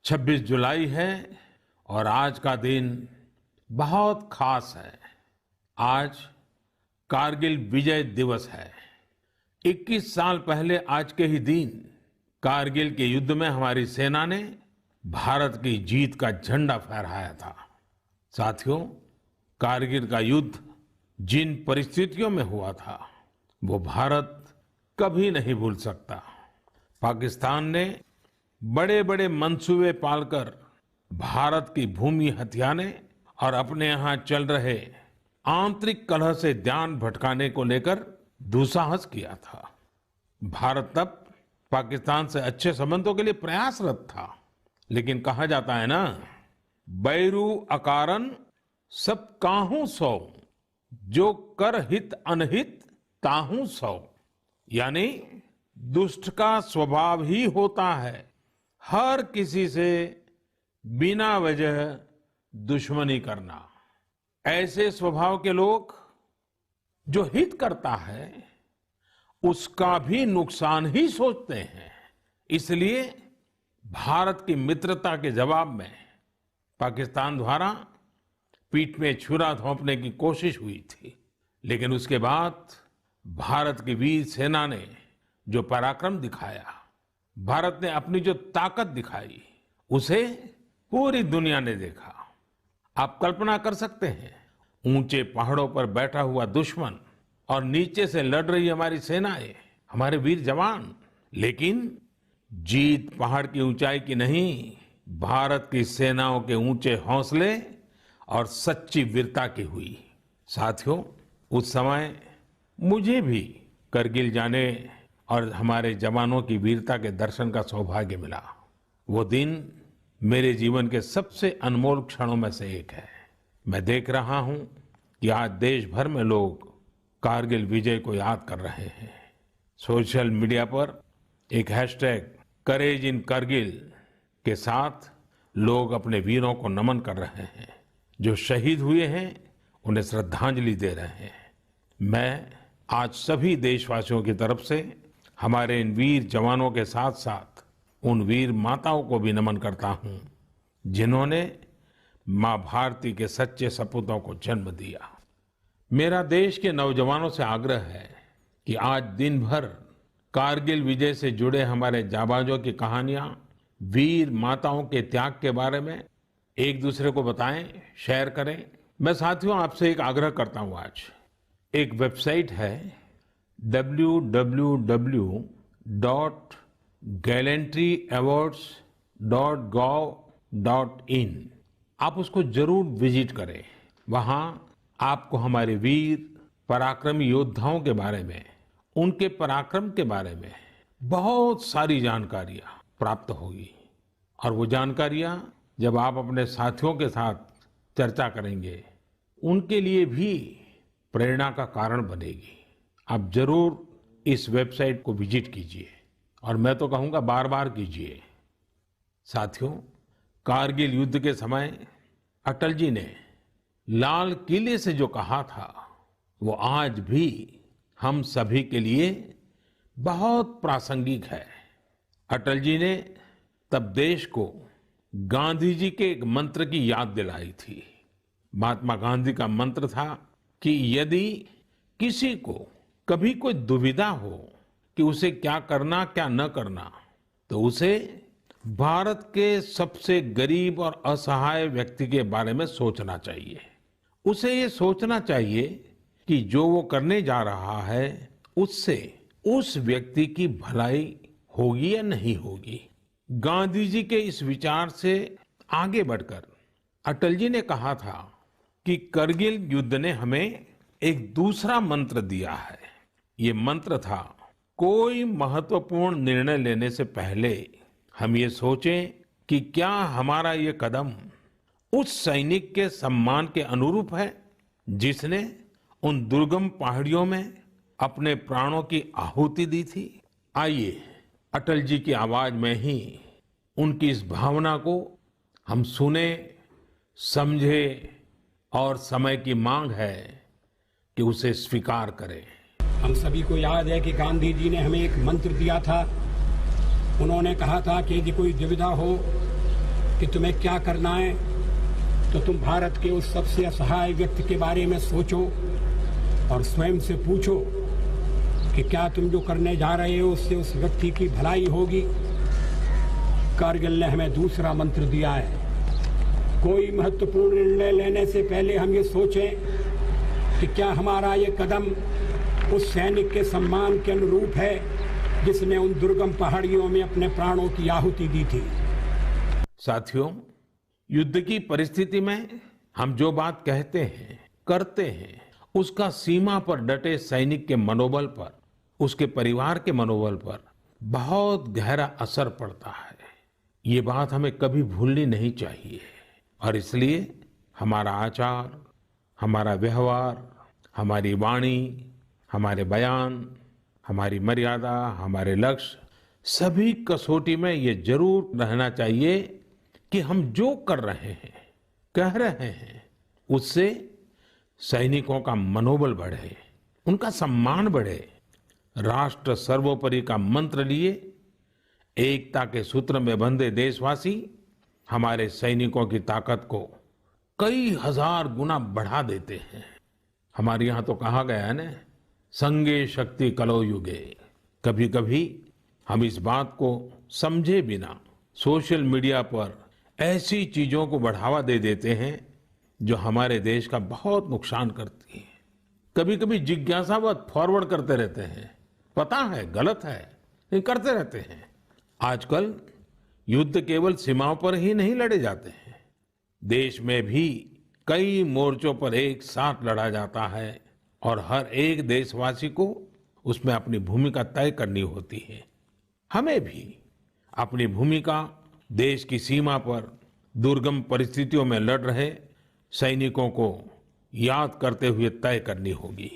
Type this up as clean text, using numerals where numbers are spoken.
26 जुलाई है और आज का दिन बहुत खास है। आज कारगिल विजय दिवस है। 21 साल पहले आज के ही दिन कारगिल के युद्ध में हमारी सेना ने भारत की जीत का झंडा फहराया था। साथियों, कारगिल का युद्ध जिन परिस्थितियों में हुआ था वो भारत कभी नहीं भूल सकता। पाकिस्तान ने बड़े बड़े मंसूबे पालकर भारत की भूमि हथियाने और अपने यहाँ चल रहे आंतरिक कलह से ध्यान भटकाने को लेकर दुस्साहस किया था। भारत तब पाकिस्तान से अच्छे संबंधों के लिए प्रयासरत था, लेकिन कहा जाता है ना, बैरू अकारन सब काहू सौ, जो कर हित अनहित ताहू सौ। यानी दुष्ट का स्वभाव ही होता है हर किसी से बिना वजह दुश्मनी करना। ऐसे स्वभाव के लोग जो हित करता है उसका भी नुकसान ही सोचते हैं। इसलिए भारत की मित्रता के जवाब में पाकिस्तान द्वारा पीठ में छुरा घोंपने की कोशिश हुई थी, लेकिन उसके बाद भारत की वीर सेना ने जो पराक्रम दिखाया, भारत ने अपनी जो ताकत दिखाई, उसे पूरी दुनिया ने देखा। आप कल्पना कर सकते हैं, ऊंचे पहाड़ों पर बैठा हुआ दुश्मन और नीचे से लड़ रही हमारी सेनाएं, हमारे वीर जवान। लेकिन जीत पहाड़ की ऊंचाई की नहीं, भारत की सेनाओं के ऊंचे हौसले और सच्ची वीरता की हुई। साथियों, उस समय मुझे भी करगिल जाने और हमारे जवानों की वीरता के दर्शन का सौभाग्य मिला। वो दिन मेरे जीवन के सबसे अनमोल क्षणों में से एक है। मैं देख रहा हूं कि आज देश भर में लोग कारगिल विजय को याद कर रहे हैं। सोशल मीडिया पर एक हैशटैग करेज इन करगिल के साथ लोग अपने वीरों को नमन कर रहे हैं। जो शहीद हुए हैं उन्हें श्रद्धांजलि दे रहे हैं। मैं आज सभी देशवासियों की तरफ से हमारे इन वीर जवानों के साथ साथ उन वीर माताओं को भी नमन करता हूं जिन्होंने मां भारती के सच्चे सपूतों को जन्म दिया। मेरा देश के नौजवानों से आग्रह है कि आज दिन भर कारगिल विजय से जुड़े हमारे जाबाजों की कहानियां, वीर माताओं के त्याग के बारे में एक दूसरे को बताएं, शेयर करें। मैं साथियों आपसे एक आग्रह करता हूं। आज एक वेबसाइट है www.gallantryawards.gov.in। आप उसको जरूर विजिट करें। वहां आपको हमारे वीर पराक्रमी योद्धाओं के बारे में, उनके पराक्रम के बारे में बहुत सारी जानकारियां प्राप्त होगी। और वो जानकारियां जब आप अपने साथियों के साथ चर्चा करेंगे, उनके लिए भी प्रेरणा का कारण बनेगी। आप जरूर इस वेबसाइट को विजिट कीजिए और मैं तो कहूंगा बार बार कीजिए। साथियों, कारगिल युद्ध के समय अटल जी ने लाल किले से जो कहा था वो आज भी हम सभी के लिए बहुत प्रासंगिक है। अटल जी ने तब देश को गांधी जी के एक मंत्र की याद दिलाई थी। महात्मा गांधी का मंत्र था कि यदि किसी को कभी कोई दुविधा हो कि उसे क्या करना क्या न करना, तो उसे भारत के सबसे गरीब और असहाय व्यक्ति के बारे में सोचना चाहिए। उसे ये सोचना चाहिए कि जो वो करने जा रहा है उससे उस व्यक्ति की भलाई होगी या नहीं होगी। गांधी जी के इस विचार से आगे बढ़कर अटल जी ने कहा था कि करगिल युद्ध ने हमें एक दूसरा मंत्र दिया है। ये मंत्र था, कोई महत्वपूर्ण निर्णय लेने से पहले हम ये सोचें कि क्या हमारा ये कदम उस सैनिक के सम्मान के अनुरूप है जिसने उन दुर्गम पहाड़ियों में अपने प्राणों की आहुति दी थी। आइए अटल जी की आवाज में ही उनकी इस भावना को हम सुने, समझे और समय की मांग है कि उसे स्वीकार करें। हम सभी को याद है कि गांधी जी ने हमें एक मंत्र दिया था। उन्होंने कहा था कि यदि कोई दुविधा हो कि तुम्हें क्या करना है, तो तुम भारत के उस सबसे असहाय व्यक्ति के बारे में सोचो और स्वयं से पूछो कि क्या तुम जो करने जा रहे हो उससे उस व्यक्ति की भलाई होगी। कारगिल ने हमें दूसरा मंत्र दिया है, कोई महत्वपूर्ण निर्णय लेने से पहले हम ये सोचें कि क्या हमारा ये कदम उस सैनिक के सम्मान के अनुरूप है जिसने उन दुर्गम पहाड़ियों में अपने प्राणों की आहुति दी थी। साथियों, युद्ध की परिस्थिति में हम जो बात कहते हैं, करते हैं, उसका सीमा पर डटे सैनिक के मनोबल पर, उसके परिवार के मनोबल पर बहुत गहरा असर पड़ता है। ये बात हमें कभी भूलनी नहीं चाहिए और इसलिए हमारा आचार, हमारा व्यवहार, हमारी वाणी, हमारे बयान, हमारी मर्यादा, हमारे लक्ष्य, सभी कसौटी में ये जरूर रहना चाहिए कि हम जो कर रहे हैं, कह रहे हैं, उससे सैनिकों का मनोबल बढ़े, उनका सम्मान बढ़े। राष्ट्र सर्वोपरि का मंत्र लिए एकता के सूत्र में बंधे देशवासी हमारे सैनिकों की ताकत को कई हजार गुना बढ़ा देते हैं। हमारे यहाँ तो कहा गया है ना, संगे शक्ति कलौ युगे। कभी कभी हम इस बात को समझे बिना सोशल मीडिया पर ऐसी चीजों को बढ़ावा दे देते हैं जो हमारे देश का बहुत नुकसान करती है। कभी कभी जिज्ञासावत फॉरवर्ड करते रहते हैं, पता है गलत है लेकिन करते रहते हैं। आजकल युद्ध केवल सीमाओं पर ही नहीं लड़े जाते हैं, देश में भी कई मोर्चों पर एक साथ लड़ा जाता है और हर एक देशवासी को उसमें अपनी भूमिका तय करनी होती है। हमें भी अपनी भूमिका देश की सीमा पर दुर्गम परिस्थितियों में लड़ रहे सैनिकों को याद करते हुए तय करनी होगी।